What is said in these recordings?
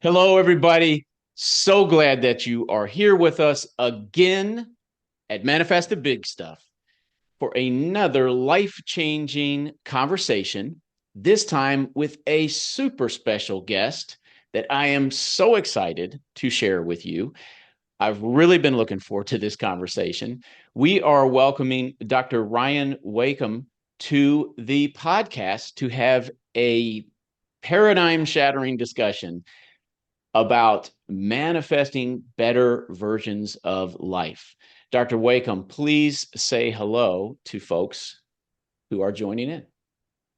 Hello, everybody. So glad that you are here with us again at Manifest the Big Stuff for another life-changing conversation, this time with a super special guest that I am so excited to share with you. I've really been looking forward to this conversation. We are welcoming Dr. Ryan Wakim to the podcast to have a paradigm-shattering discussion about manifesting better versions of life. Dr. Wakim, please say hello to folks who are joining in.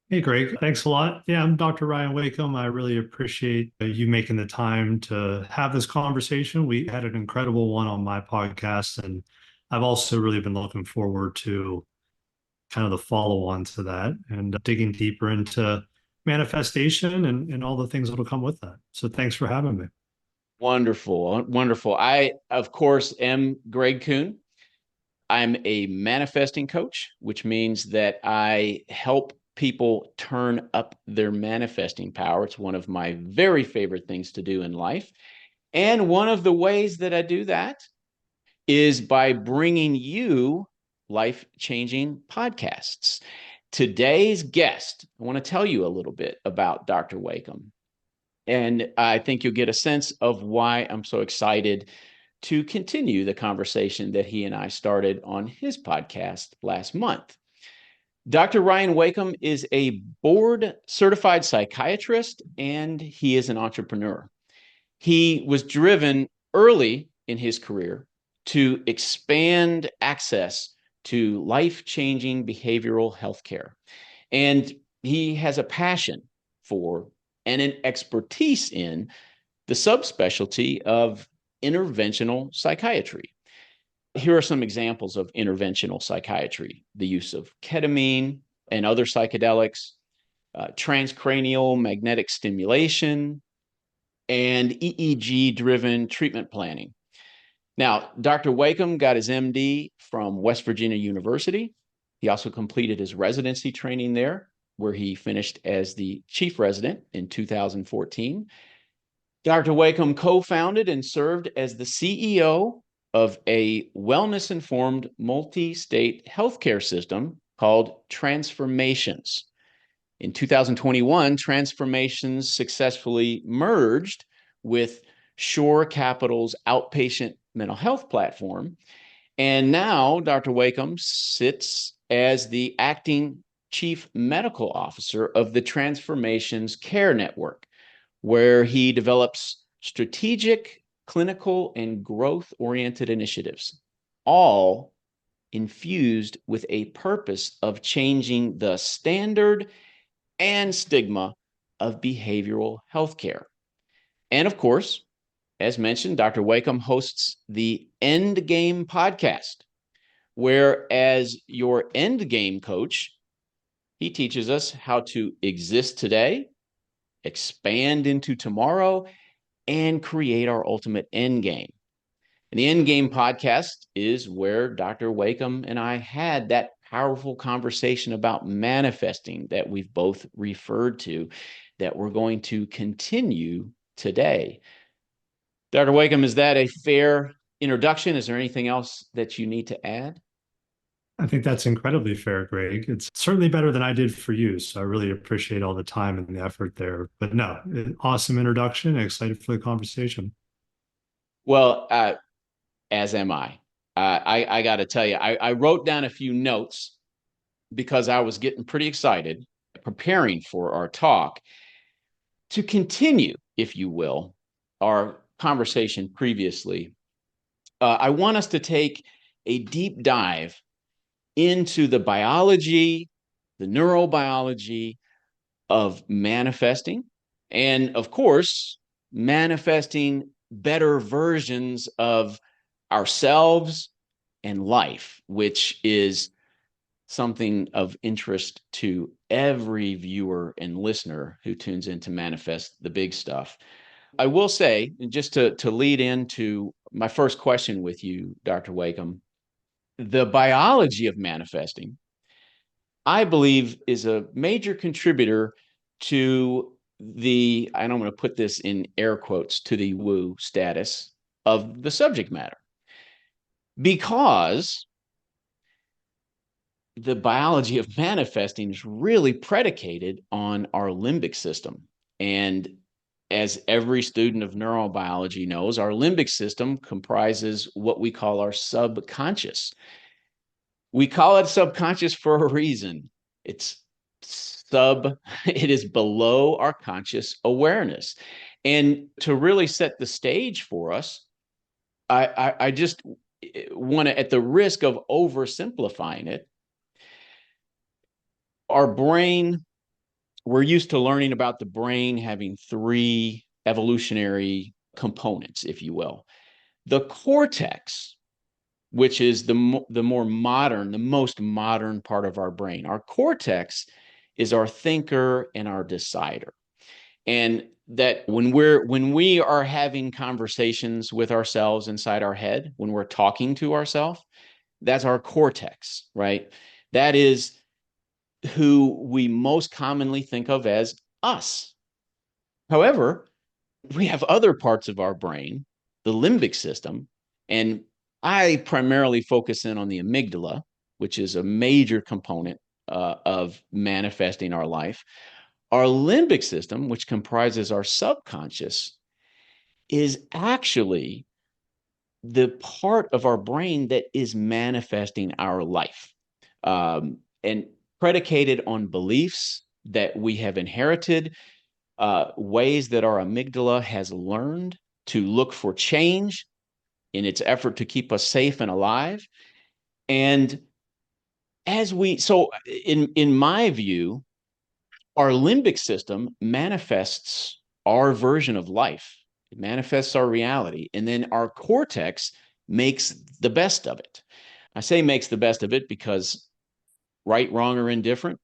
Hey, Greg. Thanks a lot. Yeah, I'm Dr. Ryan Wakem. I really appreciate you making the time to have this conversation. We had an incredible one on my podcast, and I've also really been looking forward to kind of the follow-on to that and digging deeper into manifestation and all the things that'll come with that. So thanks for having me. Wonderful, wonderful. I, of course, am Greg Kuhn. I'm a manifesting coach, which means that I help people turn up their manifesting power. It's one of my very favorite things to do in life. And one of the ways that I do that is by bringing you life-changing podcasts. Today's guest, I want to tell you a little bit about Dr. Wakim. And I think you'll get a sense of why I'm so excited to continue the conversation that he and I started on his podcast last month. Dr. Ryan Wakim is a board certified psychiatrist and he is an entrepreneur. He was driven early in his career to expand access to life-changing behavioral health care. And he has a passion for and an expertise in the subspecialty of interventional psychiatry. Here are some examples of interventional psychiatry: the use of ketamine and other psychedelics, transcranial magnetic stimulation, and EEG-driven treatment planning. Now, Dr. Wakim got his MD from West Virginia University. He also completed his residency training there, where he finished as the chief resident in 2014. Dr. Wakim co-founded and served as the CEO of a wellness-informed multi-state healthcare system called Transformations. In 2021, Transformations successfully merged with Shore Capital's outpatient mental health platform. And now Dr. Wakim sits as the acting chief medical officer of the Transformations Care Network, where he develops strategic, clinical, and growth-oriented initiatives, all infused with a purpose of changing the standard and stigma of behavioral healthcare. And of course, as mentioned, Dr. Wakim hosts the End Game podcast, where as your end game coach, he teaches us how to exist today, expand into tomorrow, and create our ultimate end game. And the End Game podcast is where Dr. Wakim and I had that powerful conversation about manifesting that we've both referred to, that we're going to continue today. Dr. Wakim, is that a fair introduction? Is there anything else that you need to add? I think that's incredibly fair, Greg. It's certainly better than I did for you. So I really appreciate all the time and the effort there. But no, awesome introduction. Excited for the conversation. Well, as am I. I got to tell you, I wrote down a few notes because I was getting pretty excited preparing for our talk to continue, if you will, our conversation previously. I want us to take a deep dive into the biology, the neurobiology of manifesting, and of course, manifesting better versions of ourselves and life, which is something of interest to every viewer and listener who tunes in to Manifest the Big Stuff. I will say, just to lead into my first question with you, Dr. Wakim, the biology of manifesting, I believe, is a major contributor to and I'm going to put this in air quotes, to the woo status of the subject matter, because the biology of manifesting is really predicated on our limbic system. And as every student of neurobiology knows, our limbic system comprises what we call our subconscious. We call it subconscious for a reason. It's it is below our conscious awareness. And to really set the stage for us, I just want to, at the risk of oversimplifying it, our brain, we're used to learning about the brain having three evolutionary components, if you will. The cortex, which is the more modern, the most modern part of our brain. Our cortex is our thinker and our decider. And that when we are having conversations with ourselves inside our head, when we're talking to ourselves, that's our cortex, right? That is who we most commonly think of as us. However, we have other parts of our brain, the limbic system, and I primarily focus in on the amygdala, which is a major component of manifesting our life. Our limbic system, which comprises our subconscious, is actually the part of our brain that is manifesting our life, and predicated on beliefs that we have inherited, ways that our amygdala has learned to look for change in its effort to keep us safe and alive. And so in my view, our limbic system manifests our version of life. It manifests our reality. And then our cortex makes the best of it. I say makes the best of it because right, wrong, or indifferent,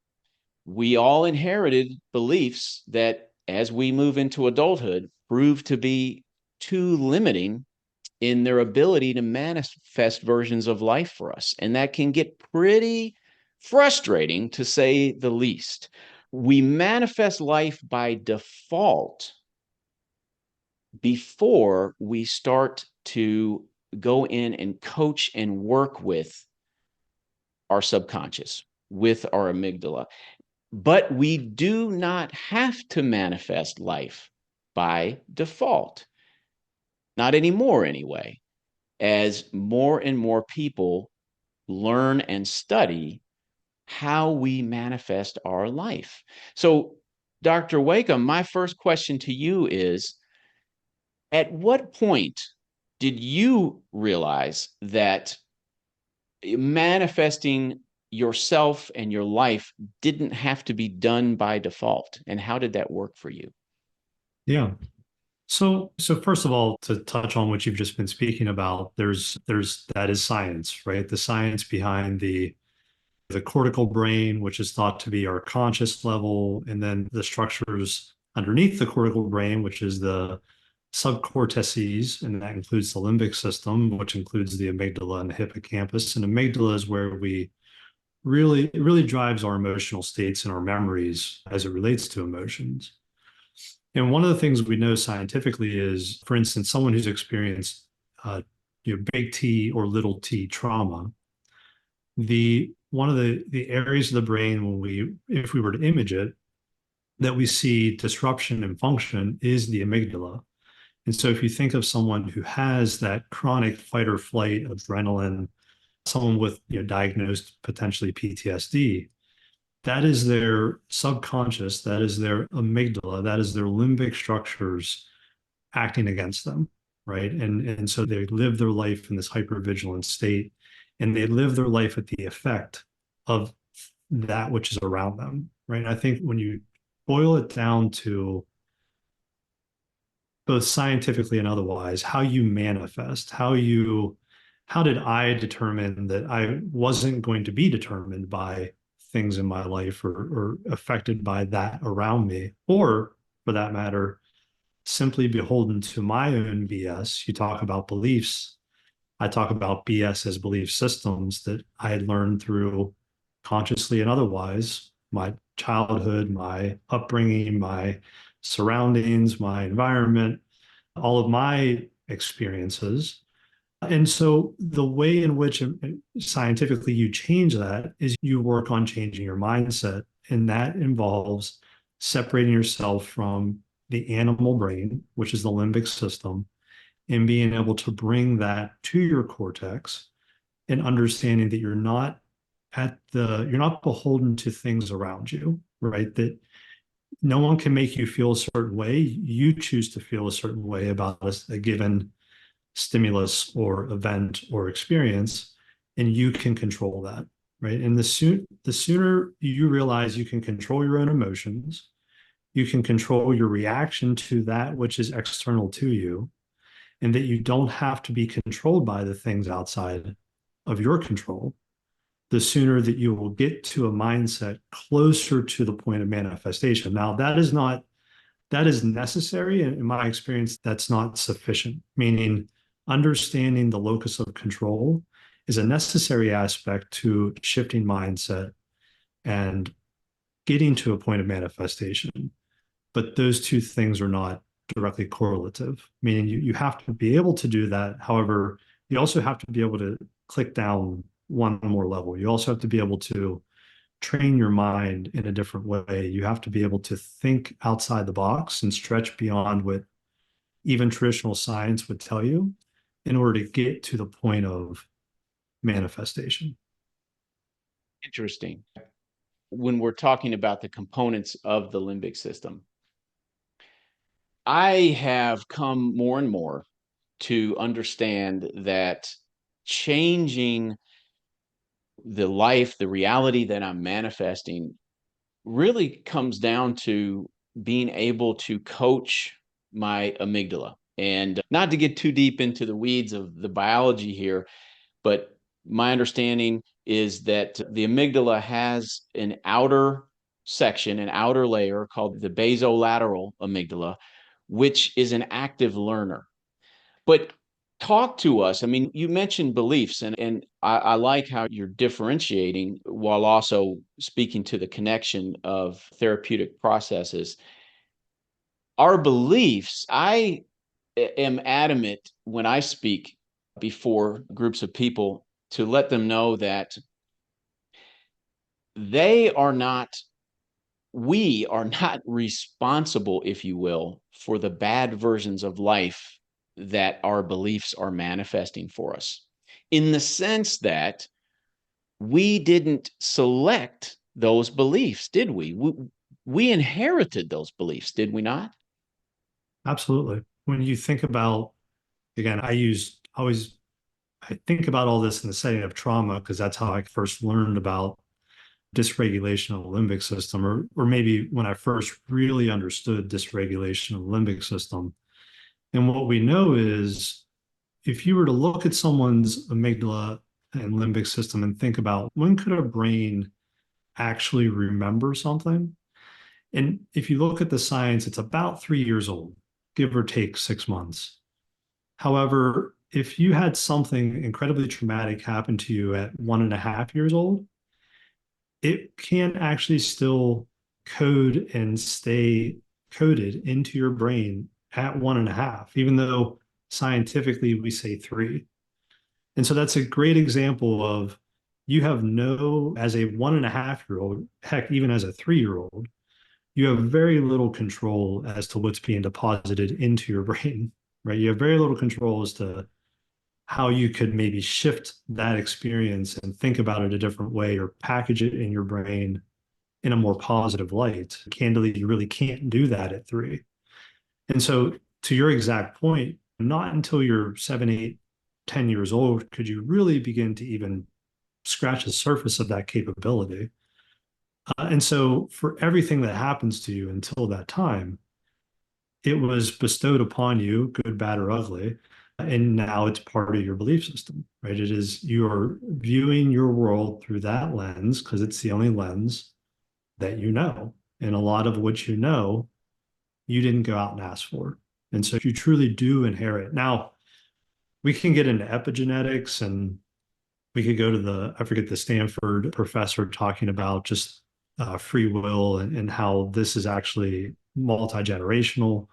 we all inherited beliefs that as we move into adulthood prove to be too limiting in their ability to manifest versions of life for us. And that can get pretty frustrating, to say the least. We manifest life by default before we start to go in and coach and work with our subconscious, with our amygdala. But we do not have to manifest life by default. Not anymore, anyway, as more and more people learn and study how we manifest our life. So, Dr. Wakim, my first question to you is, at what point did you realize that manifesting yourself and your life didn't have to be done by default? And how did that work for you? Yeah. So first of all, to touch on what you've just been speaking about, that is science, right? The science behind the cortical brain, which is thought to be our conscious level, and then the structures underneath the cortical brain, which is the subcortices, and that includes the limbic system, which includes the amygdala and the hippocampus. And amygdala is where it really drives our emotional states and our memories as it relates to emotions. And one of the things we know scientifically is, for instance, someone who's experienced big T or little t trauma, one of the areas of the brain if we were to image it, that we see disruption in function is the amygdala. And so if you think of someone who has that chronic fight or flight adrenaline, someone with diagnosed potentially PTSD, that is their subconscious, that is their amygdala, that is their limbic structures acting against them, right? And so they live their life in this hypervigilant state, and they live their life at the effect of that which is around them, right? I think when you boil it down to both scientifically and otherwise, how you manifest, how did I determine that I wasn't going to be determined by things in my life or affected by that around me, or for that matter, simply beholden to my own BS. You talk about beliefs. I talk about BS as belief systems that I had learned through consciously and otherwise, my childhood, my upbringing, my surroundings, my environment, all of my experiences. And so the way in which scientifically you change that is you work on changing your mindset. And that involves separating yourself from the animal brain, which is the limbic system, and being able to bring that to your cortex and understanding that you're not beholden to things around you, right? That no one can make you feel a certain way. You choose to feel a certain way about a given stimulus or event or experience, and you can control that, right? And the sooner you realize you can control your own emotions, you can control your reaction to that which is external to you, and that you don't have to be controlled by the things outside of your control, the sooner that you will get to a mindset closer to the point of manifestation. Now, that is necessary. And in my experience, that's not sufficient, meaning understanding the locus of control is a necessary aspect to shifting mindset and getting to a point of manifestation. But those two things are not directly correlative, meaning you have to be able to do that. However, you also have to be able to click down one more level. You also have to be able to train your mind in a different way. You have to be able to think outside the box and stretch beyond what even traditional science would tell you in order to get to the point of manifestation. Interesting. When we're talking about the components of the limbic system, I have come more and more to understand that changing the life, the reality that I'm manifesting really comes down to being able to coach my amygdala. And not to get too deep into the weeds of the biology here, but my understanding is that the amygdala has an outer section, an outer layer called the basolateral amygdala, which is an active learner. But talk to us. I mean, you mentioned beliefs, and I like how you're differentiating while also speaking to the connection of therapeutic processes. Our beliefs, I am adamant when I speak before groups of people to let them know that they are not, we are not responsible, if you will, for the bad versions of life that our beliefs are manifesting for us, in the sense that we didn't select those beliefs, did we? We inherited those beliefs, did we not? Absolutely. When you think about, again, I think about all this in the setting of trauma because that's how I first learned about dysregulation of the limbic system, or maybe when I first really understood dysregulation of the limbic system. And what we know is if you were to look at someone's amygdala and limbic system and think about when could a brain actually remember something? And if you look at the science, it's about 3 years old, give or take 6 months. However, if you had something incredibly traumatic happen to you at 1.5 years old, it can actually still code and stay coded into your brain at 1.5, even though scientifically we say 3. And so that's a great example of you have no, as a 1.5 year old, heck, even as a 3 year old, you have very little control as to what's being deposited into your brain, right? You have very little control as to how you could maybe shift that experience and think about it a different way or package it in your brain in a more positive light. Candidly, you really can't do that at 3. And so, to your exact point, not until you're 7, 8, 10 years old could you really begin to even scratch the surface of that capability. And so, for everything that happens to you until that time, it was bestowed upon you, good, bad, or ugly. And now it's part of your belief system, right? It is you're viewing your world through that lens because it's the only lens that you know. And a lot of what you know, you didn't go out and ask for. And so if you truly do inherit, now we can get into epigenetics and we could go to I forget the Stanford professor talking about just free will and how this is actually multi-generational.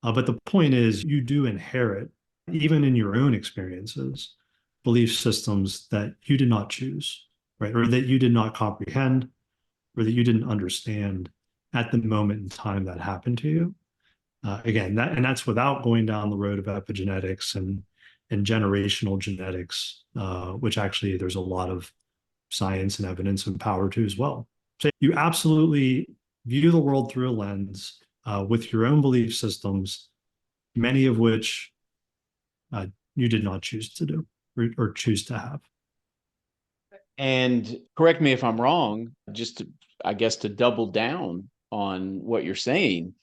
But the point is, you do inherit, even in your own experiences, belief systems that you did not choose, right? Or that you did not comprehend, or that you didn't understand at the moment in time that happened to you. Again, that's without going down the road of epigenetics and generational genetics, which actually there's a lot of science and evidence and power to as well. So you absolutely view the world through a lens with your own belief systems, many of which you did not choose to do or choose to have. And correct me if I'm wrong, just to, I guess, to double down on what you're saying,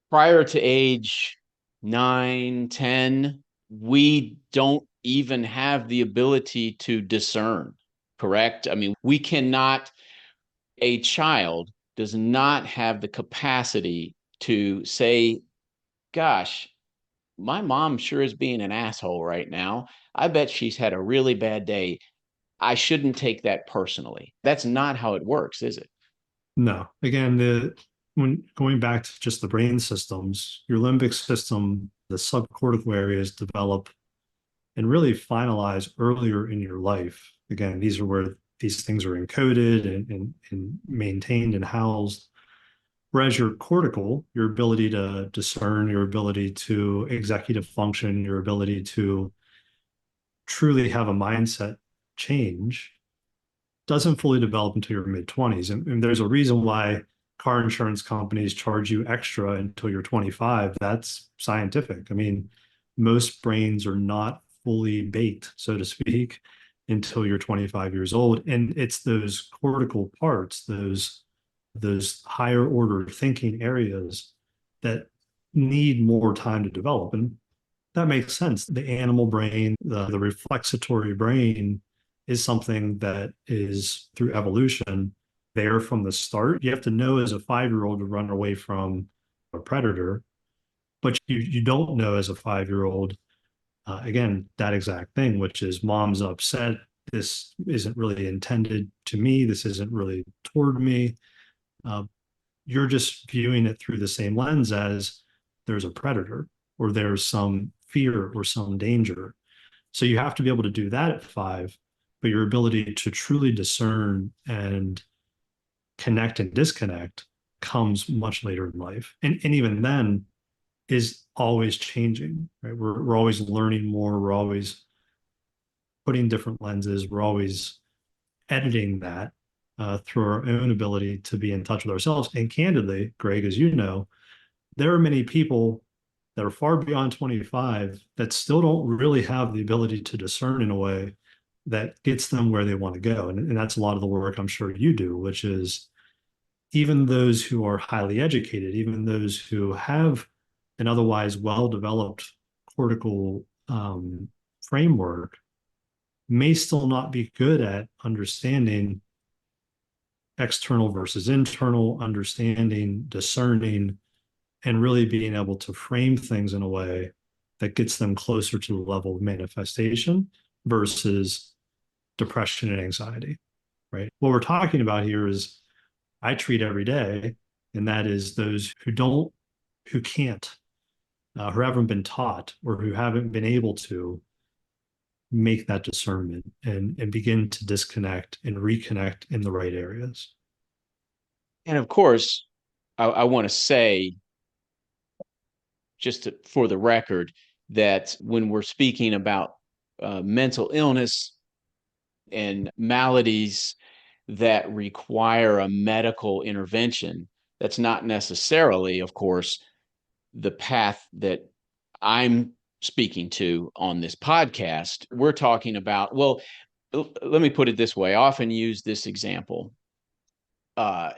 prior to age 9, 10, we don't even have the ability to discern, correct? I mean, we cannot, a child does not have the capacity to say, gosh, my mom sure is being an asshole right now. I bet she's had a really bad day. I shouldn't take that personally. That's not how it works, is it? No, again, the when going back to just the brain systems, your limbic system, the subcortical areas develop and really finalize earlier in your life. Again, these are where these things are encoded and maintained and housed. Whereas your cortical, your ability to discern, your ability to executive function, your ability to truly have a mindset change doesn't fully develop until your mid 20s. And there's a reason why car insurance companies charge you extra until you're 25. That's scientific. I mean, most brains are not fully baked, so to speak, until you're 25 years old. And it's those cortical parts, those higher order thinking areas that need more time to develop. And that makes sense. The animal brain, the reflexatory brain is something that is through evolution there from the start. You have to know as a 5-year-old to run away from a predator, but you don't know as a 5-year-old, again, that exact thing, which is mom's upset. This isn't really intended to me. This isn't really toward me. Uh, you're just viewing it through the same lens as there's a predator or there's some fear or some danger. So you have to be able to do that at 5, but your ability to truly discern and connect and disconnect comes much later in life. And even then is always changing, right? We're always learning more. We're always putting different lenses. We're always editing that through our own ability to be in touch with ourselves. And candidly, Greg, as you know, there are many people that are far beyond 25 that still don't really have the ability to discern in a way that gets them where they want to go. And that's a lot of the work I'm sure you do, which is even those who are highly educated, even those who have an otherwise well-developed cortical framework may still not be good at understanding external versus internal, understanding, discerning, and really being able to frame things in a way that gets them closer to the level of manifestation versus depression and anxiety, right? What we're talking about here is I treat every day, and that is those who can't, who haven't been taught or who haven't been able to make that discernment and begin to disconnect and reconnect in the right areas. And of course, I want to say, just to, for the record, that when we're speaking about mental illness and maladies that require a medical intervention, that's not necessarily, of course, the path that I'm speaking to on this podcast. We're talking about, well, let me put it this way. I often use this example, uh,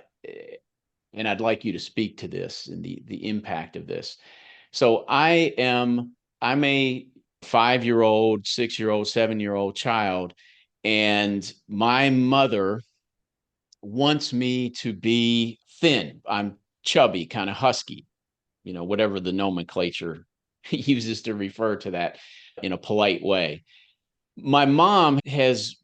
and I'd like you to speak to this and the impact of this. So I'm a 5-year-old, 6-year-old, 7-year-old child, and my mother wants me to be thin. I'm chubby, kind of husky, whatever the nomenclature uses to refer to that in a polite way. My mom has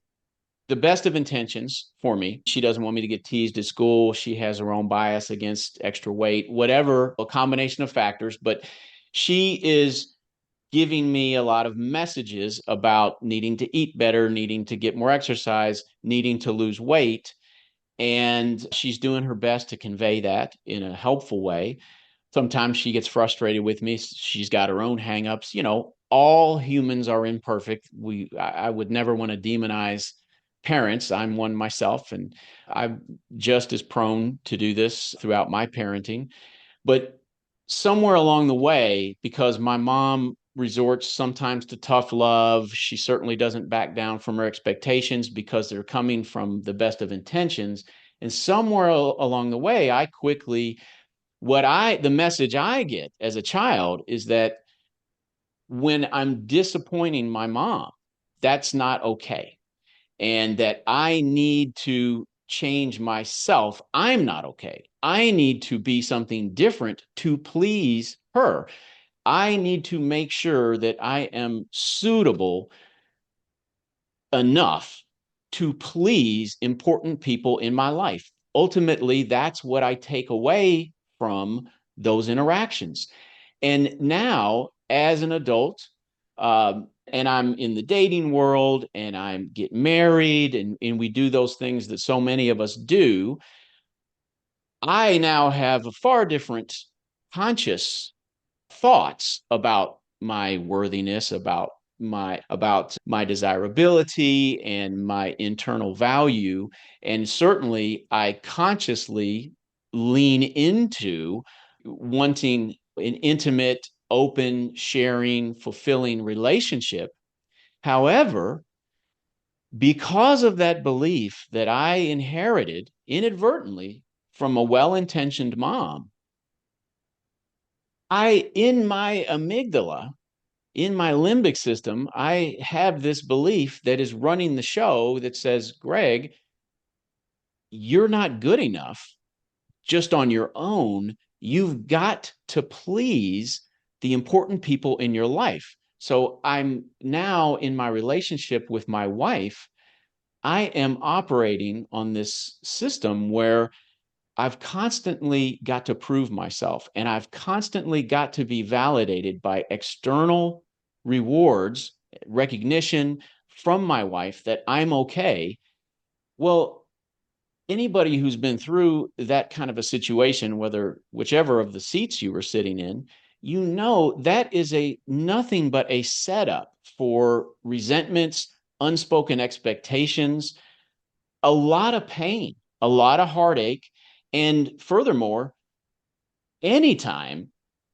the best of intentions for me. She doesn't want me to get teased at school. She has her own bias against extra weight, whatever, a combination of factors. But she is giving me a lot of messages about needing to eat better, needing to get more exercise, needing to lose weight. And she's doing her best to convey that in a helpful way. Sometimes she gets frustrated with me. She's got her own hangups. All humans are imperfect. I would never want to demonize parents. I'm one myself, and I'm just as prone to do this throughout my parenting. But somewhere along the way, because my mom resorts sometimes to tough love, she certainly doesn't back down from her expectations because they're coming from the best of intentions. And somewhere along the way, I quickly, the message I get as a child is that when I'm disappointing my mom, that's not okay. And that I need to change myself. I'm not okay. I need to be something different to please her. I need to make sure that I am suitable enough to please important people in my life. Ultimately, that's what I take away from those interactions. And now, as an adult, and I'm in the dating world and I'm get married and we do those things that so many of us do, I now have a far different conscious thoughts about my worthiness, about my desirability and my internal value. And certainly I consciously lean into wanting an intimate, open, sharing, fulfilling relationship. However, because of that belief that I inherited inadvertently from a well-intentioned mom, in my amygdala, in my limbic system, I have this belief that is running the show that says, Greg, you're not good enough just on your own. You've got to please the important people in your life. So I'm now in my relationship with my wife. I am operating on this system where I've constantly got to prove myself, and I've constantly got to be validated by external rewards, recognition from my wife that I'm okay. Well, anybody who's been through that kind of a situation, whichever of the seats you were sitting in, that is nothing but a setup for resentments, unspoken expectations, a lot of pain, a lot of heartache. And furthermore, anytime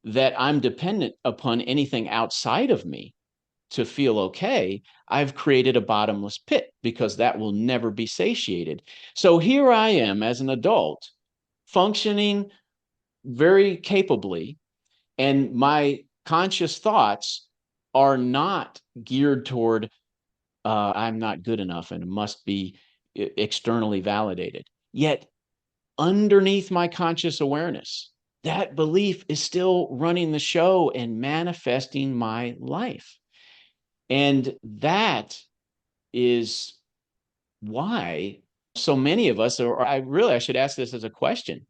that I'm dependent upon anything outside of me to feel okay, I've created a bottomless pit because that will never be satiated. So here I am as an adult functioning very capably, and my conscious thoughts are not geared toward I'm not good enough and must be externally validated. Yet underneath my conscious awareness, that belief is still running the show and manifesting my life. And that is why so many of us, or I should ask this as a question.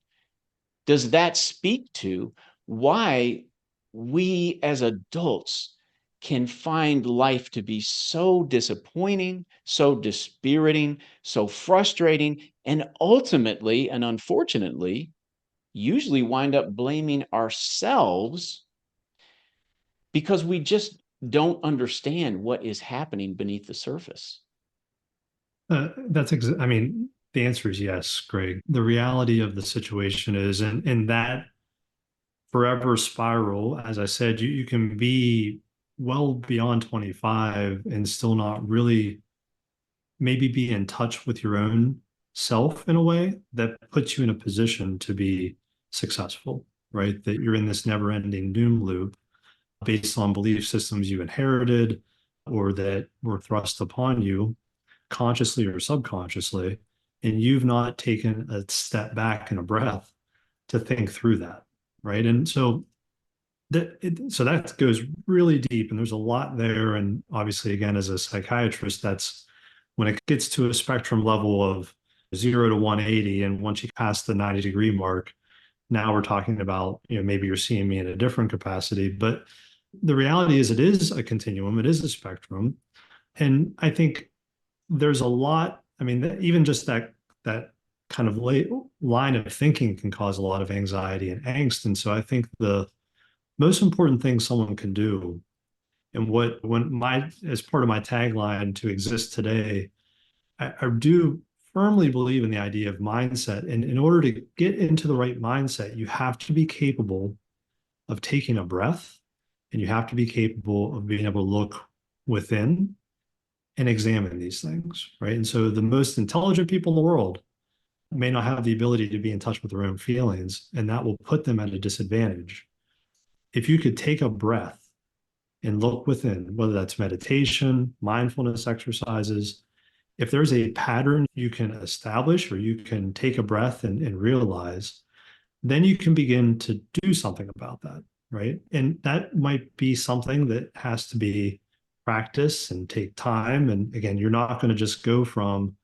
Does that speak to why we as adults can find life to be so disappointing, so dispiriting, so frustrating, and ultimately, and unfortunately, usually wind up blaming ourselves because we just don't understand what is happening beneath the surface? I mean, the answer is yes, Greg. The reality of the situation is, in that forever spiral, as I said, you can be well beyond 25 and still not really maybe be in touch with your own self in a way that puts you in a position to be successful, right? That you're in this never-ending doom loop based on belief systems you inherited or that were thrust upon you consciously or subconsciously, and you've not taken a step back and a breath to think through that, right? And so that goes really deep, and there's a lot there. And obviously, again, as a psychiatrist, that's When it gets to a spectrum level of 0 to 180, and once you pass the 90-degree mark, now we're talking about, maybe you're seeing me in a different capacity. But the reality is it is a continuum, it is a spectrum. And I think there's a lot, I mean, even just that kind of line of thinking can cause a lot of anxiety and angst. And so I think the most important thing someone can do, and as part of my tagline to exist today, I do firmly believe in the idea of mindset. And in order to get into the right mindset, you have to be capable of taking a breath, and you have to be capable of being able to look within and examine these things, right? And so the most intelligent people in the world may not have the ability to be in touch with their own feelings, and that will put them at a disadvantage. If you could take a breath and look within, whether that's meditation, mindfulness exercises, if there's a pattern you can establish or you can take a breath and realize, then you can begin to do something about that, right? And that might be something that has to be practice and take time. And again, you're not going to just go from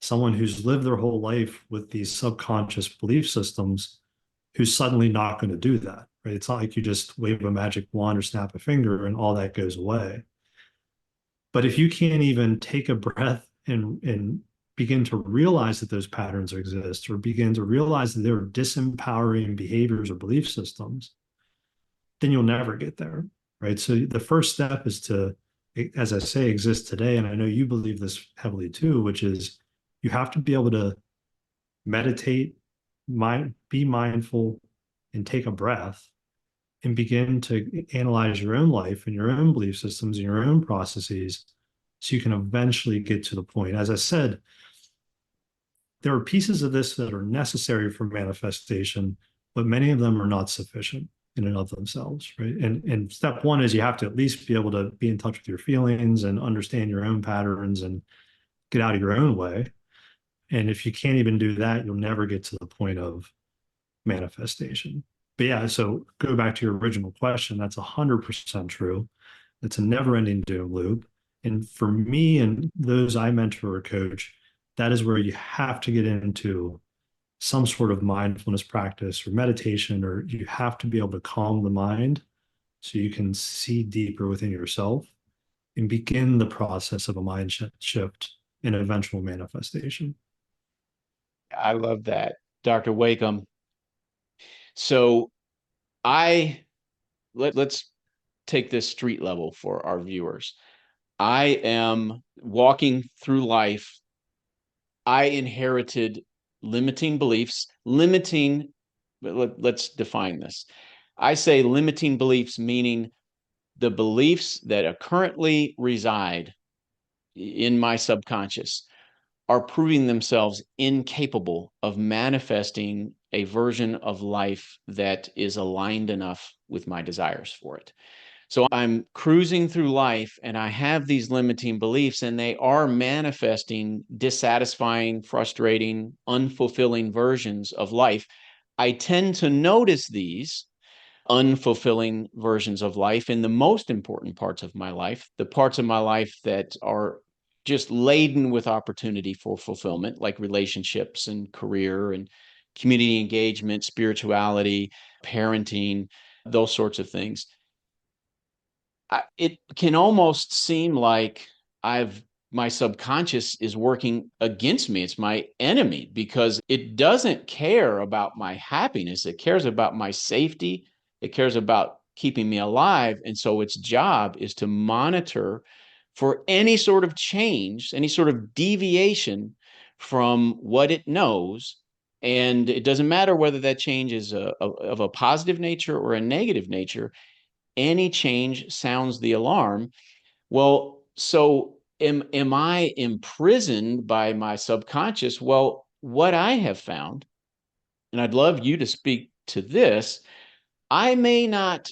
someone who's lived their whole life with these subconscious belief systems who's suddenly not going to do that, right? It's not like you just wave a magic wand or snap a finger and all that goes away. But if you can't even take a breath and begin to realize that those patterns exist, or begin to realize that they're disempowering behaviors or belief systems, then you'll never get there, right? So the first step is to, as I say, exist today. And I know you believe this heavily too, which is you have to be able to meditate, be mindful, and take a breath and begin to analyze your own life and your own belief systems and your own processes so you can eventually get to the point. As I said, there are pieces of this that are necessary for manifestation, but many of them are not sufficient in and of themselves, right? And step one is you have to at least be able to be in touch with your feelings and understand your own patterns and get out of your own way. And if you can't even do that, you'll never get to the point of manifestation. But yeah, so go back to your original question. That's 100% true. It's a never ending doom loop. And for me and those I mentor or coach, that is where you have to get into some sort of mindfulness practice or meditation, or you have to be able to calm the mind so you can see deeper within yourself and begin the process of a mind shift and eventual manifestation. I love that, Dr. Wakem. So I let's take this street level for our viewers. I am walking through life. I inherited limiting beliefs, let's define this. I say limiting beliefs, meaning the beliefs that currently reside in my subconscious are proving themselves incapable of manifesting a version of life that is aligned enough with my desires for it. So I'm cruising through life and I have these limiting beliefs, and they are manifesting dissatisfying, frustrating, unfulfilling versions of life. I tend to notice these unfulfilling versions of life in the most important parts of my life, the parts of my life that are just laden with opportunity for fulfillment, like relationships and career and community engagement, spirituality, parenting, those sorts of things. It can almost seem like my subconscious is working against me. It's my enemy because it doesn't care about my happiness. It cares about my safety. It cares about keeping me alive. And so its job is to monitor for any sort of change, any sort of deviation from what it knows. And it doesn't matter whether that change is of a positive nature or a negative nature. Any change sounds the alarm. Well, so am I imprisoned by my subconscious? Well, what I have found, and I'd love you to speak to this, I may not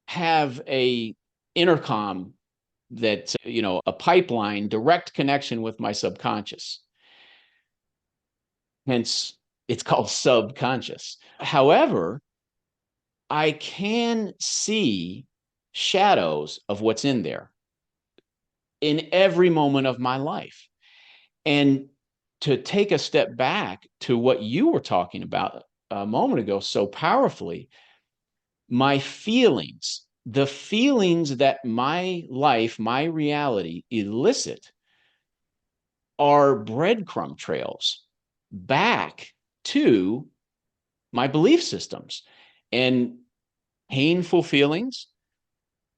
have a intercom that, a pipeline, direct connection with my subconscious. Hence, it's called subconscious. However, I can see shadows of what's in there in every moment of my life. And to take a step back to what you were talking about a moment ago so powerfully, my feelings, the feelings that my life, my reality elicit are breadcrumb trails back to my belief systems. And painful feelings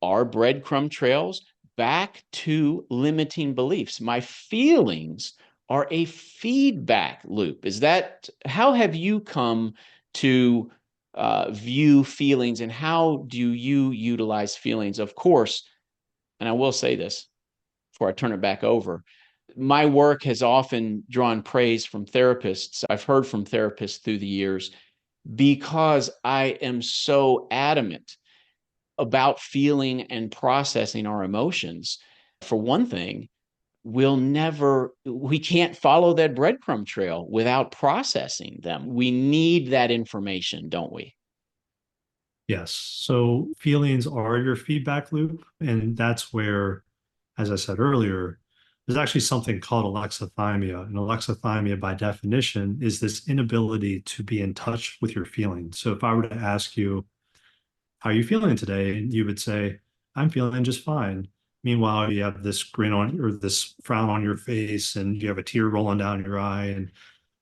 are breadcrumb trails back to limiting beliefs. My feelings are a feedback loop. Is that how have you come to view feelings, and how do you utilize feelings? Of course, and I will say this before I turn it back over. My work has often drawn praise from therapists. I've heard from therapists through the years because I am so adamant about feeling and processing our emotions. For one thing, we can't follow that breadcrumb trail without processing them. We need that information, don't we? Yes. So feelings are your feedback loop. And that's where, as I said earlier, there's actually something called alexithymia. And alexithymia, by definition, is this inability to be in touch with your feelings. So if I were to ask you, how are you feeling today? And you would say, I'm feeling just fine. Meanwhile, you have this grin on or this frown on your face and you have a tear rolling down your eye. And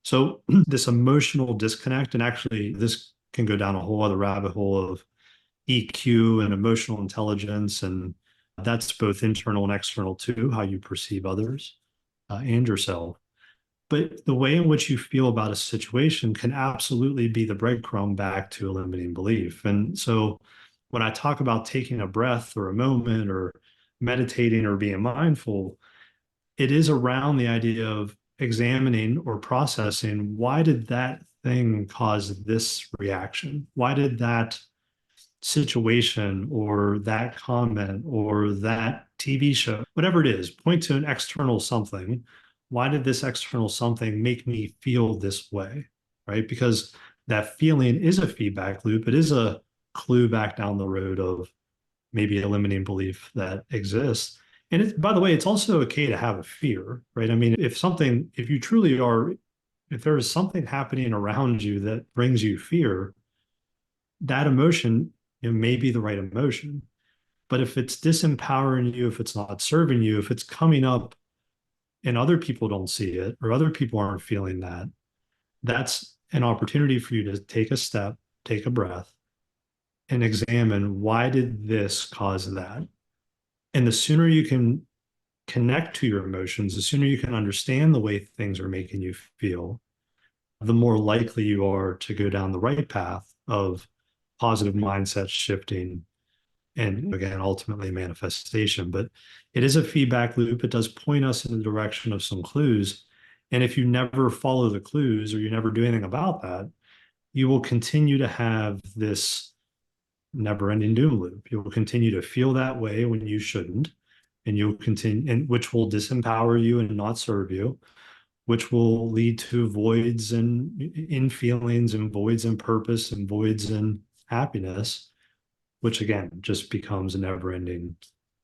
so this emotional disconnect, and actually this can go down a whole other rabbit hole of EQ and emotional intelligence. And that's both internal and external too, how you perceive others and yourself. But the way in which you feel about a situation can absolutely be the breadcrumb back to a limiting belief. And so when I talk about taking a breath or a moment or meditating or being mindful, it is around the idea of examining or processing, why did that thing cause this reaction? Why did that situation or that comment or that TV show, whatever it is, point to an external something. Why did this external something make me feel this way? Right? Because that feeling is a feedback loop. It is a clue back down the road of maybe a limiting belief that exists. And it's, by the way, it's also okay to have a fear, right? I mean, if you truly are, if there is something happening around you that brings you fear, that emotion, may be the right emotion. But if it's disempowering you, if it's not serving you, if it's coming up and other people don't see it or other people aren't feeling that, that's an opportunity for you to take a step, take a breath, and examine, why did this cause that? And the sooner you can connect to your emotions, the sooner you can understand the way things are making you feel, the more likely you are to go down the right path of positive mindset shifting and, again, ultimately manifestation. But it is a feedback loop. It does point us in the direction of some clues. And if you never follow the clues or you never do anything about that, you will continue to have this never ending doom loop. You will continue to feel that way when you shouldn't. And you'll continue, and which will disempower you and not serve you, which will lead to voids and in feelings and voids in purpose and voids in happiness, which again just becomes a never ending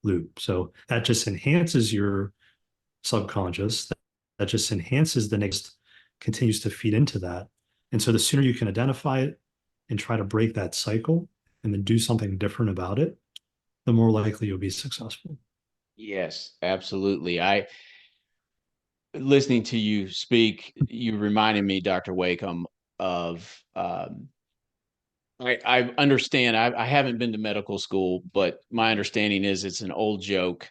loop. So that just enhances your subconscious. That just enhances the next, continues to feed into that. And so the sooner you can identify it and try to break that cycle and then do something different about it, the more likely you'll be successful. Yes, absolutely. I listening to you speak, you reminded me, Dr. Wakem, of I understand. I haven't been to medical school, but my understanding is it's an old joke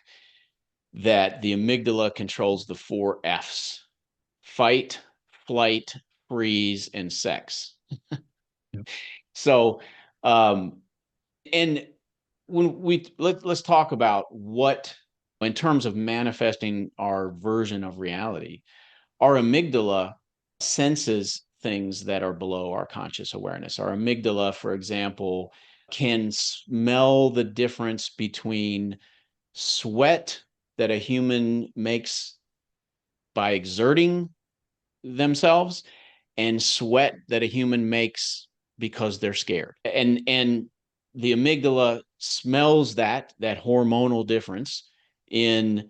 that the amygdala controls the four F's: fight, flight, freeze, and sex. Yep. So, and when let's talk about what, in terms of manifesting our version of reality, our amygdala senses things that are below our conscious awareness. Our amygdala, for example, can smell the difference between sweat that a human makes by exerting themselves and sweat that a human makes because they're scared. And the amygdala smells that hormonal difference in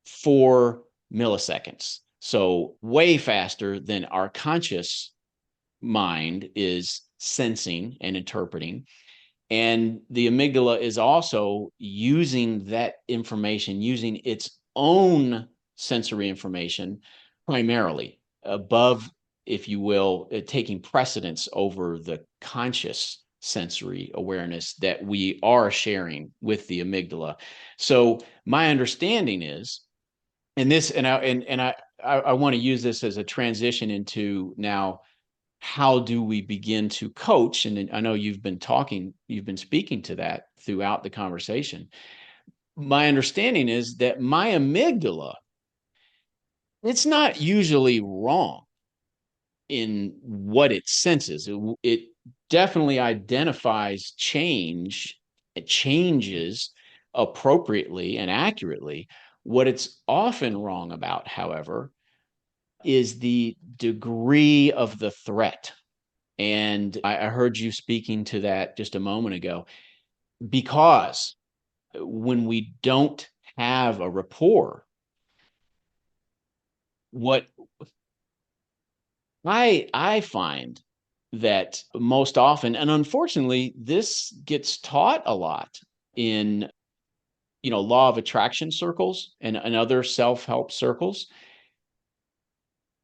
4 milliseconds. So way faster than our conscious mind is sensing and interpreting. And the amygdala is also using that information, using its own sensory information primarily above, if you will, taking precedence over the conscious sensory awareness that we are sharing with the amygdala. So my understanding is, and this, and I want to use this as a transition into now, how do we begin to coach? And I know you've been speaking to that throughout the conversation. My understanding is that my amygdala, it's not usually wrong in what it senses. It definitely identifies change, it changes appropriately and accurately. What it's often wrong about, however, is the degree of the threat. And I heard you speaking to that just a moment ago, because when we don't have a rapport, what I find that most often, and unfortunately, this gets taught a lot in, law of attraction circles and other self-help circles.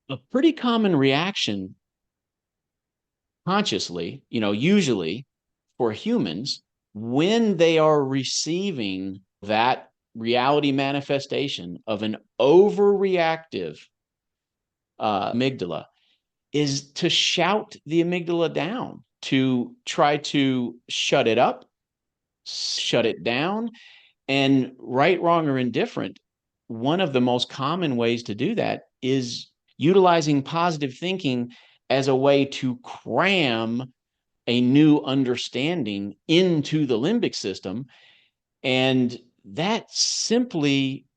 A pretty common reaction consciously, usually for humans, when they are receiving that reality manifestation of an overreactive amygdala, is to shout the amygdala down, to try to shut it up, shut it down. And right, wrong, or indifferent, one of the most common ways to do that is utilizing positive thinking as a way to cram a new understanding into the limbic system. And that simply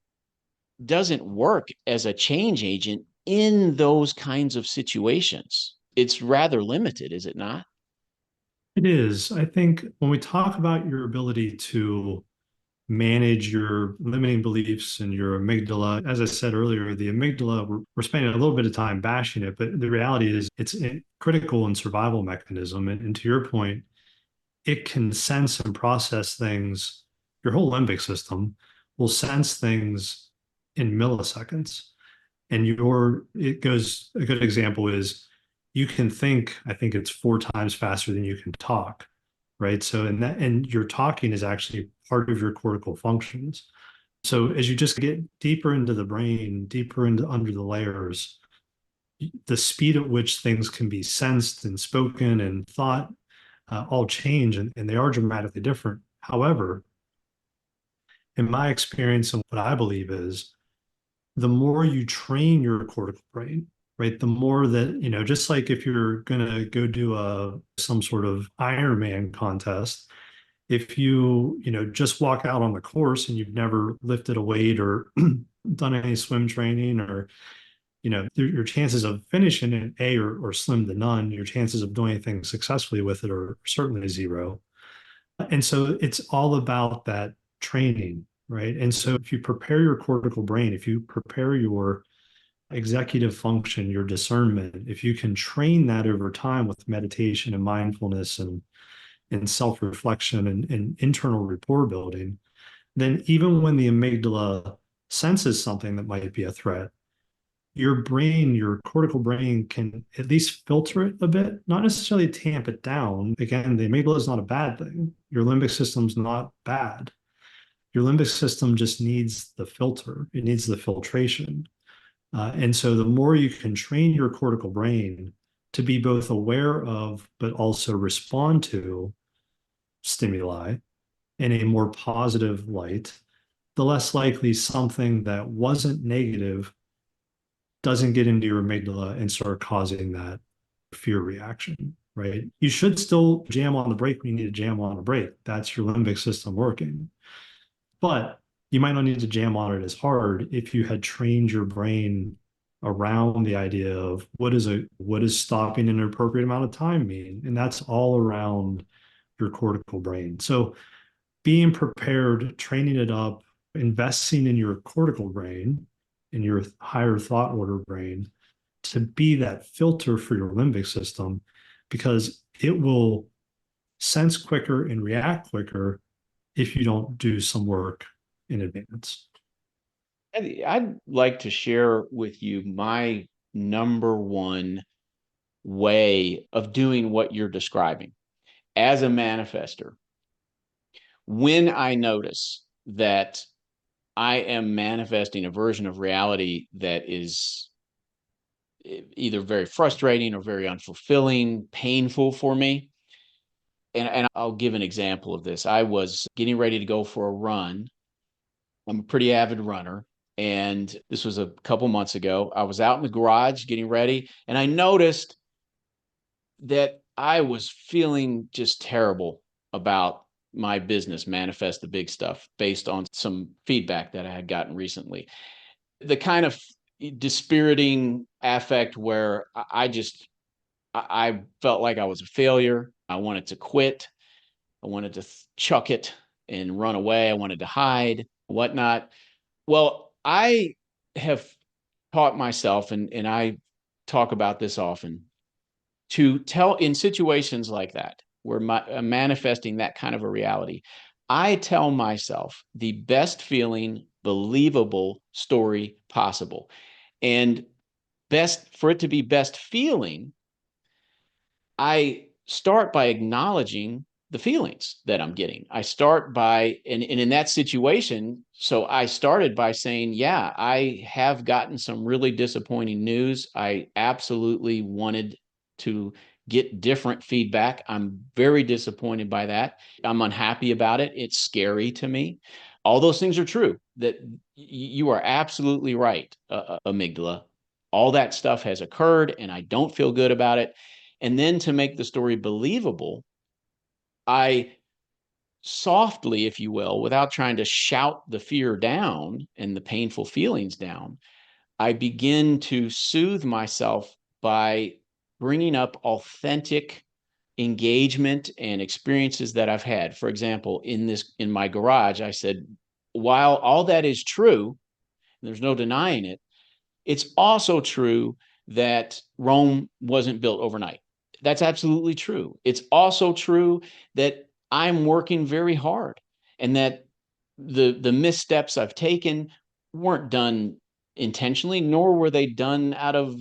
doesn't work as a change agent in those kinds of situations. It's rather limited, is it not? It is. I think when we talk about your ability to manage your limiting beliefs and your amygdala, as I said earlier, the amygdala, we're spending a little bit of time bashing it, but the reality is it's a critical and survival mechanism. And to your point, it can sense and process things. Your whole limbic system will sense things in milliseconds. And it goes, a good example is you can think, I think it's 4 times faster than you can talk, right? So, and your talking is actually part of your cortical functions. So as you just get deeper into the brain, deeper into under the layers, the speed at which things can be sensed and spoken and thought all change, and they are dramatically different. However, in my experience and what I believe is the more you train your cortical brain, right, the more that, just like if you're going to go do some sort of Ironman contest, if just walk out on the course and you've never lifted a weight or done any swim training, or your chances of finishing it, or slim to none. Your chances of doing anything successfully with it are certainly zero. And so it's all about that training, right? And so if you prepare your cortical brain, if you prepare your executive function, your discernment, if you can train that over time with meditation and mindfulness and self-reflection and internal rapport building, then even when the amygdala senses something that might be a threat, your brain, your cortical brain can at least filter it a bit, not necessarily tamp it down. Again, the amygdala is not a bad thing. Your limbic system's not bad. Your limbic system just needs the filter, it needs the filtration. And so the more you can train your cortical brain to be both aware of, but also respond to stimuli in a more positive light, the less likely something that wasn't negative doesn't get into your amygdala and start causing that fear reaction, right? You should still jam on the brake when you need to jam on a brake. That's your limbic system working. But you might not need to jam on it as hard if you had trained your brain around the idea of what does stopping an appropriate amount of time mean? And that's all around your cortical brain. So being prepared, training it up, investing in your cortical brain in your higher thought order brain to be that filter for your limbic system, because it will sense quicker and react quicker if you don't do some work in advance. I'd like to share with you my number one way of doing what you're describing as a manifester. When I notice that I am manifesting a version of reality that is either very frustrating or very unfulfilling, painful for me. And I'll give an example of this. I was getting ready to go for a run. I'm a pretty avid runner. And this was a couple months ago. I was out in the garage getting ready, and I noticed that I was feeling just terrible about my business, Manifest the Big Stuff, based on some feedback that I had gotten recently. The kind of dispiriting affect where I felt like I was a failure. I wanted to quit. I wanted to chuck it and run away. I wanted to hide, whatnot. Well, I have taught myself, and I talk about this often, to tell in situations like that, where I'm manifesting that kind of a reality, I tell myself the best feeling, believable story possible. And best for it to be best feeling, I start by acknowledging the feelings that I'm getting. I start by, and in that situation, so I started by saying, yeah, I have gotten some really disappointing news. I absolutely wanted to get different feedback. I'm very disappointed by that. I'm unhappy about it. It's scary to me. All those things are true. That you are absolutely right, Amygdala. All that stuff has occurred, and I don't feel good about it. And then to make the story believable, I softly, if you will, without trying to shout the fear down and the painful feelings down, I begin to soothe myself by bringing up authentic engagement and experiences that I've had. For example, in my garage, I said, while all that is true, there's no denying it, it's also true that Rome wasn't built overnight. That's absolutely true. It's also true that I'm working very hard, and that the missteps I've taken weren't done intentionally, nor were they done out of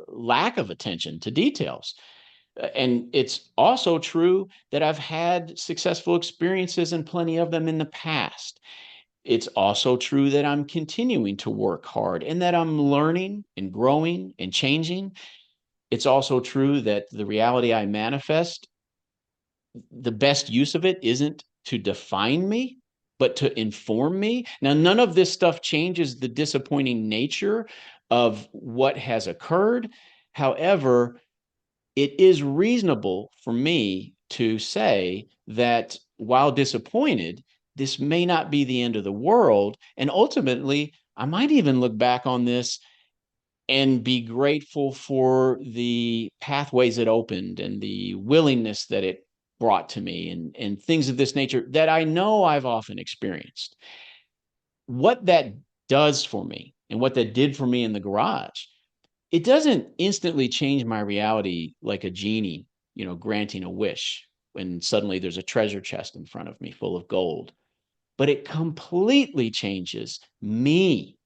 lack of attention to details. And it's also true that I've had successful experiences, and plenty of them, in the past. It's also true that I'm continuing to work hard and that I'm learning and growing and changing. It's also true that the reality I manifest, the best use of it isn't to define me, but to inform me. Now, none of this stuff changes the disappointing nature of what has occurred. However, it is reasonable for me to say that while disappointed, this may not be the end of the world. And ultimately, I might even look back on this and be grateful for the pathways it opened and the willingness that it brought to me, and things of this nature that I know I've often experienced. What that does for me, and what that did for me in the garage, it doesn't instantly change my reality like a genie, granting a wish when suddenly there's a treasure chest in front of me full of gold. But it completely changes me.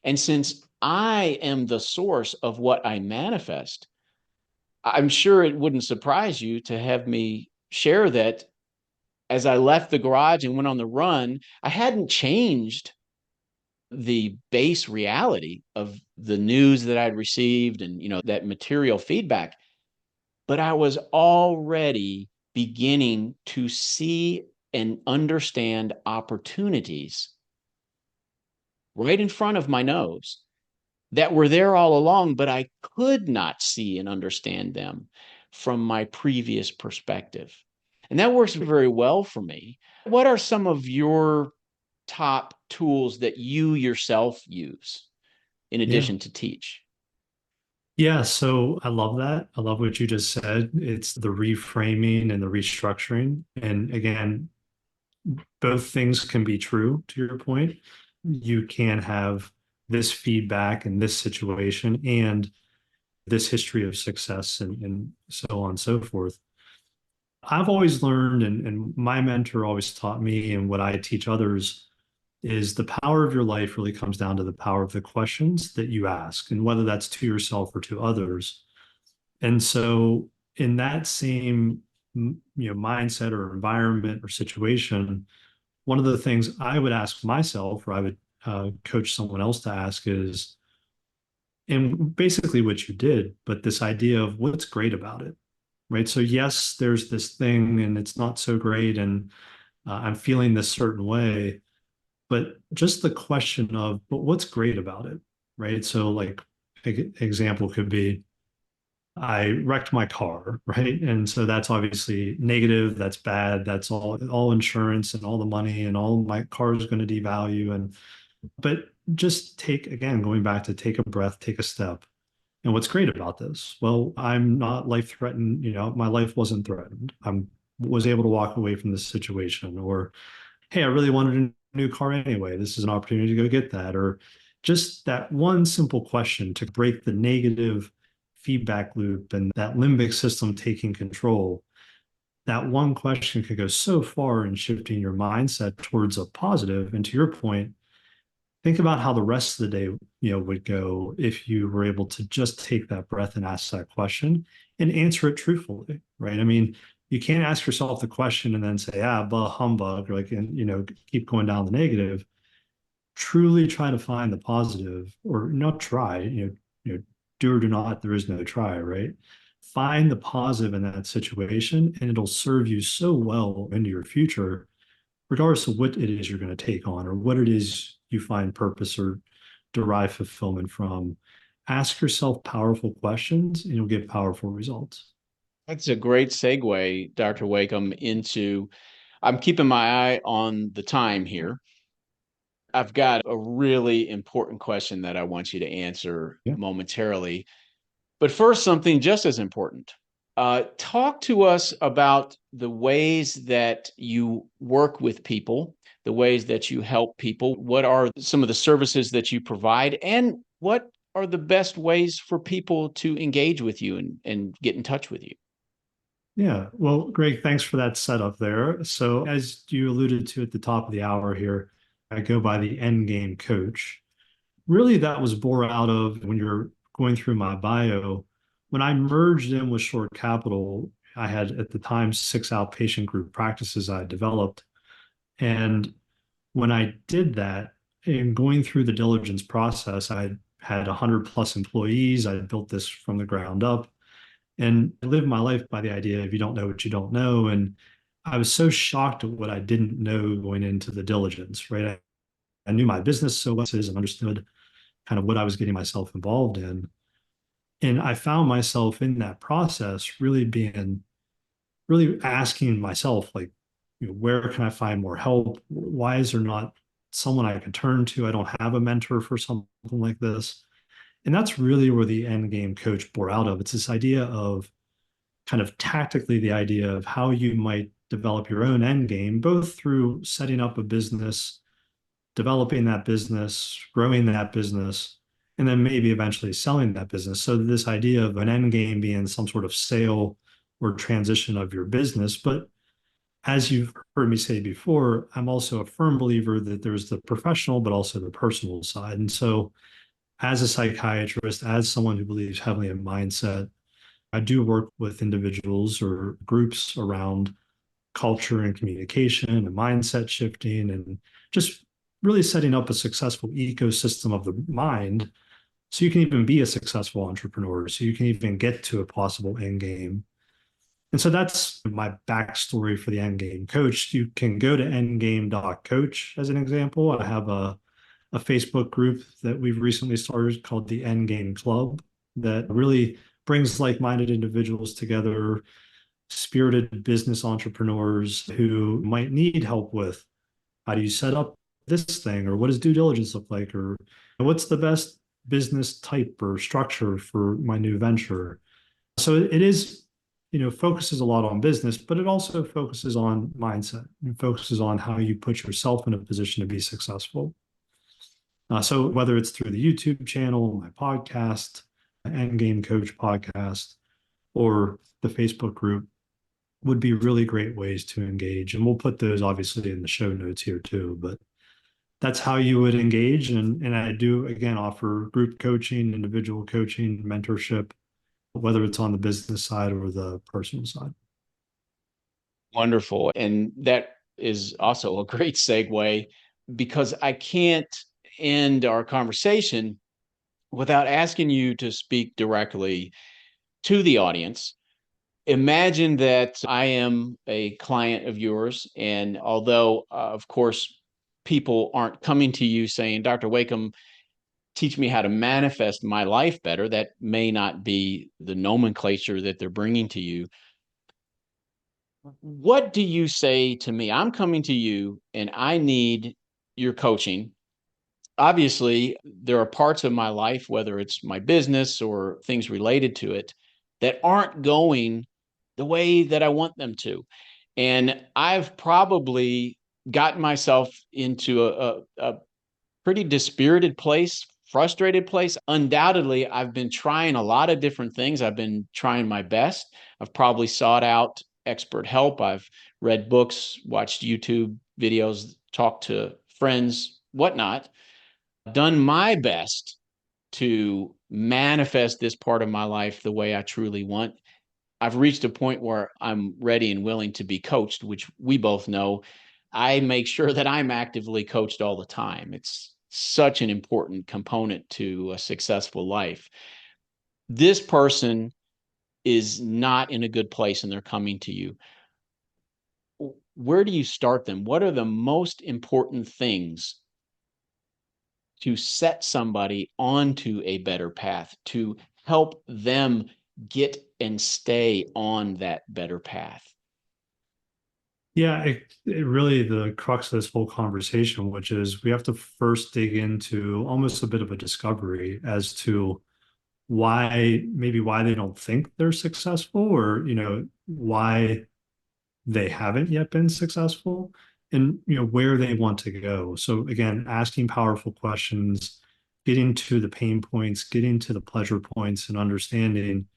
And since I am the source of what I manifest, I'm sure it wouldn't surprise you to have me share that as I left the garage and went on the run, I hadn't changed the base reality of the news that I'd received, and that material feedback, but I was already beginning to see and understand opportunities right in front of my nose that were there all along, but I could not see and understand them from my previous perspective. And that works very well for me. What are some of your top tools that you yourself use in Yeah. addition to teach? Yeah, so I love that. I love what you just said. It's the reframing and the restructuring. And again, both things can be true to your point. You can have this feedback and this situation and this history of success and so on and so forth. I've always learned, and my mentor always taught me, and what I teach others is the power of your life really comes down to the power of the questions that you ask, and whether that's to yourself or to others. And so, in that same mindset or environment or situation, one of the things I would ask myself, or I would coach someone else to ask, is, and basically what you did, but this idea of what's great about it, right? So yes, there's this thing, and it's not so great, and I'm feeling this certain way, but just the question of, but what's great about it, right? So like, example could be, I wrecked my car, right? And so that's obviously negative, that's bad, that's all insurance and all the money and all my car is going to devalue. And but just take, again, going back to take a breath, take a step. And what's great about this? Well, I'm not life threatened, my life wasn't threatened. I was able to walk away from this situation. Or, hey, I really wanted a new car anyway. This is an opportunity to go get that. Or just that one simple question to break the negative feedback loop and that limbic system taking control. That one question could go so far in shifting your mindset towards a positive. And to your point, think about how the rest of the day, would go if you were able to just take that breath and ask that question and answer it truthfully, right? I mean, you can't ask yourself the question and then say, bah, humbug, or like, and, keep going down the negative. Truly try to find the positive, or not try, do or do not, there is no try, right? Find the positive in that situation, and it'll serve you so well into your future, regardless of what it is you're going to take on or what it is you find purpose or derive fulfillment from. Ask yourself powerful questions and you'll get powerful results. That's a great segue, Dr. Wakem, into I'm keeping my eye on the time here. I've got a really important question that I want you to answer Yeah. momentarily. But first, something just as important. Talk to us about the ways that you work with people, the ways that you help people. What are some of the services that you provide, and what are the best ways for people to engage with you and get in touch with you? Yeah. Well, Greg, thanks for that setup there. So, as you alluded to at the top of the hour here, I go by the end game coach. Really, that was born out of when you're going through my bio. When I merged in with Short Capital, I had at the time 6 outpatient group practices I developed. And when I did that, in going through the diligence process, I had 100 plus employees. I had built this from the ground up. And I lived my life by the idea of you don't know what you don't know. And I was so shocked at what I didn't know going into the diligence, right? I knew my business so well and understood kind of what I was getting myself involved in. And I found myself in that process really asking myself, like, where can I find more help? Why is there not someone I can turn to? I don't have a mentor for something like this. And that's really where the end game coach bore out of. It's this idea of kind of tactically the idea of how you might develop your own end game, both through setting up a business, developing that business, growing that business, and then maybe eventually selling that business. So this idea of an end game being some sort of sale or transition of your business. But as you've heard me say before, I'm also a firm believer that there's the professional, but also the personal side. And so as a psychiatrist, as someone who believes heavily in mindset, I do work with individuals or groups around culture and communication and mindset shifting and just really setting up a successful ecosystem of the mind so you can even be a successful entrepreneur, so you can even get to a possible end game. And so that's my backstory for the end game coach. You can go to endgame.coach as an example. I have a Facebook group that we've recently started called the Endgame Club that really brings like-minded individuals together, spirited business entrepreneurs who might need help with how do you set up this thing, or what does due diligence look like, or what's the best business type or structure for my new venture. So it is, focuses a lot on business, but it also focuses on mindset and focuses on how you put yourself in a position to be successful. So whether it's through the YouTube channel, my podcast, Endgame Coach podcast, or the Facebook group, would be really great ways to engage. And we'll put those obviously in the show notes here too. But that's how you would engage. And I do, again, offer group coaching, individual coaching, mentorship, whether it's on the business side or the personal side. Wonderful. And that is also a great segue because I can't end our conversation without asking you to speak directly to the audience. Imagine that I am a client of yours, and although, of course, people aren't coming to you saying, Dr. Wakim, teach me how to manifest my life better, that may not be the nomenclature that they're bringing to you. What do you say to me? I'm coming to you and I need your coaching. Obviously, there are parts of my life, whether it's my business or things related to it, that aren't going the way that I want them to. And I've probably gotten myself into a pretty dispirited place, frustrated place. Undoubtedly, I've been trying a lot of different things. I've been trying my best. I've probably sought out expert help. I've read books, watched YouTube videos, talked to friends, whatnot, done my best to manifest this part of my life the way I truly want. I've reached a point where I'm ready and willing to be coached, which we both know. I make sure that I'm actively coached all the time. It's such an important component to a successful life. This person is not in a good place and they're coming to you. Where do you start them? What are the most important things to set somebody onto a better path, to help them get and stay on that better path? Yeah, it really the crux of this whole conversation, which is we have to first dig into almost a bit of a discovery as to why they don't think they're successful, or why they haven't yet been successful, and where they want to go. So again, asking powerful questions, getting to the pain points, getting to the pleasure points, and understanding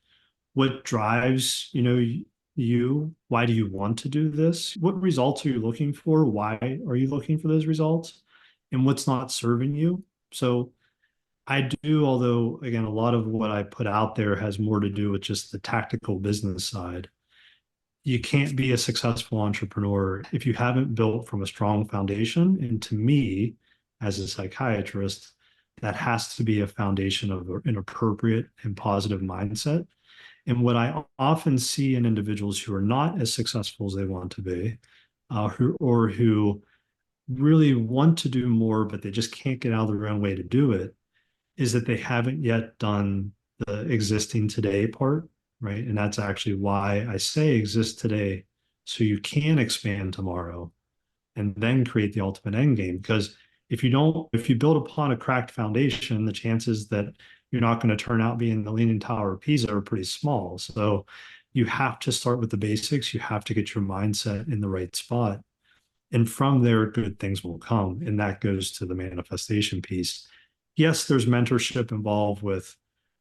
what drives you. Why do you want to do this? What results are you looking for? Why are you looking for those results? And what's not serving you? So I do, although again, a lot of what I put out there has more to do with just the tactical business side. You can't be a successful entrepreneur if you haven't built from a strong foundation. And to me, as a psychiatrist, that has to be a foundation of an appropriate and positive mindset. And what I often see in individuals who are not as successful as they want to be, who really want to do more, but they just can't get out of their own way to do it, is that they haven't yet done the existing today part, right? And that's actually why I say exist today, so you can expand tomorrow and then create the ultimate end game. Because if you build upon a cracked foundation, the chances that you're not going to turn out being the Leaning Tower of Pisa are pretty small. So you have to start with the basics. You have to get your mindset in the right spot. And from there, good things will come. And that goes to the manifestation piece. Yes, there's mentorship involved with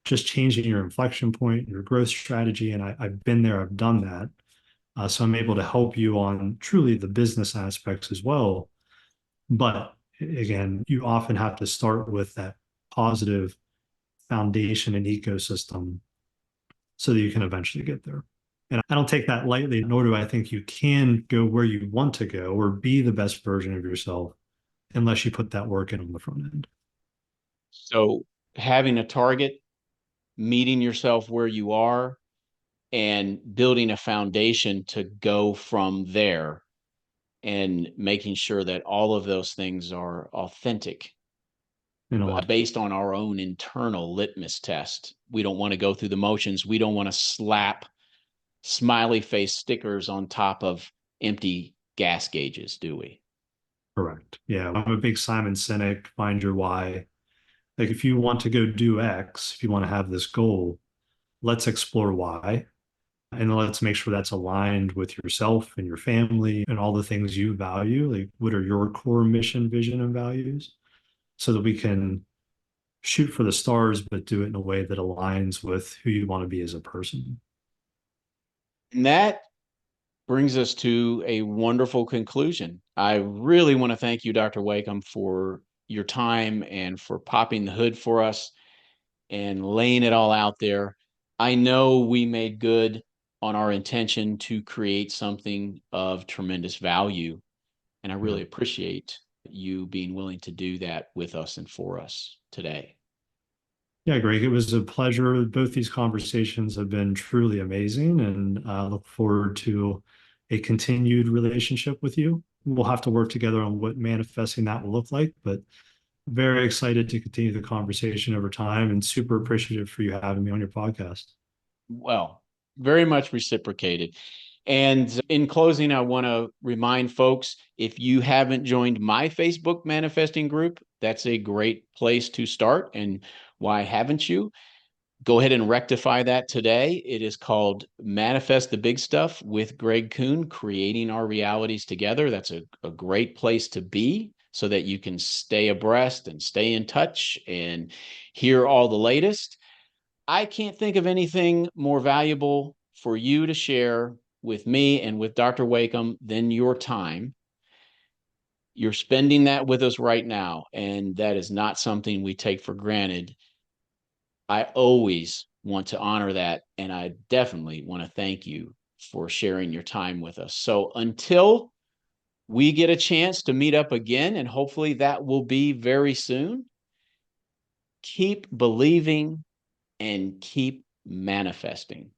just changing your inflection point, your growth strategy. And I've been there, I've done that. So I'm able to help you on truly the business aspects as well. But again, you often have to start with that positive foundation and ecosystem so that you can eventually get there. And I don't take that lightly, nor do I think you can go where you want to go or be the best version of yourself unless you put that work in on the front end. So, having a target, meeting yourself where you are, and building a foundation to go from there, and making sure that all of those things are authentic, In a lot. based on our own internal litmus test. We don't want to go through the motions. We don't want to slap smiley face stickers on top of empty gas gauges, do we? Correct. Yeah. I'm a big Simon Sinek, find your why. Like if you want to go do X, if you want to have this goal, let's explore why. And let's make sure that's aligned with yourself and your family and all the things you value. Like what are your core mission, vision, and values? so that we can shoot for the stars, but do it in a way that aligns with who you want to be as a person. And that brings us to a wonderful conclusion. I really want to thank you, Dr. Wakim, for your time and for popping the hood for us and laying it all out there. I know we made good on our intention to create something of tremendous value. And I Yeah. really appreciate you being willing to do that with us and for us today. Yeah, Greg, it was a pleasure. Both these conversations have been truly amazing, and I look forward to a continued relationship with you. We'll have to work together on what manifesting that will look like, but very excited to continue the conversation over time and super appreciative for you having me on your podcast. Well, very much reciprocated. And in closing, I want to remind folks, if you haven't joined my Facebook manifesting group, that's a great place to start. And why haven't you? Go ahead and rectify that today. It is called Manifest the Big Stuff with Greg Kuhn, creating our realities together. That's a great place to be so that you can stay abreast and stay in touch and hear all the latest. I can't think of anything more valuable for you to share with me and with Dr. Wakim than your time. You're spending that with us right now, and that is not something we take for granted. I always want to honor that, and I definitely want to thank you for sharing your time with us. So until we get a chance to meet up again, and hopefully that will be very soon, keep believing and keep manifesting.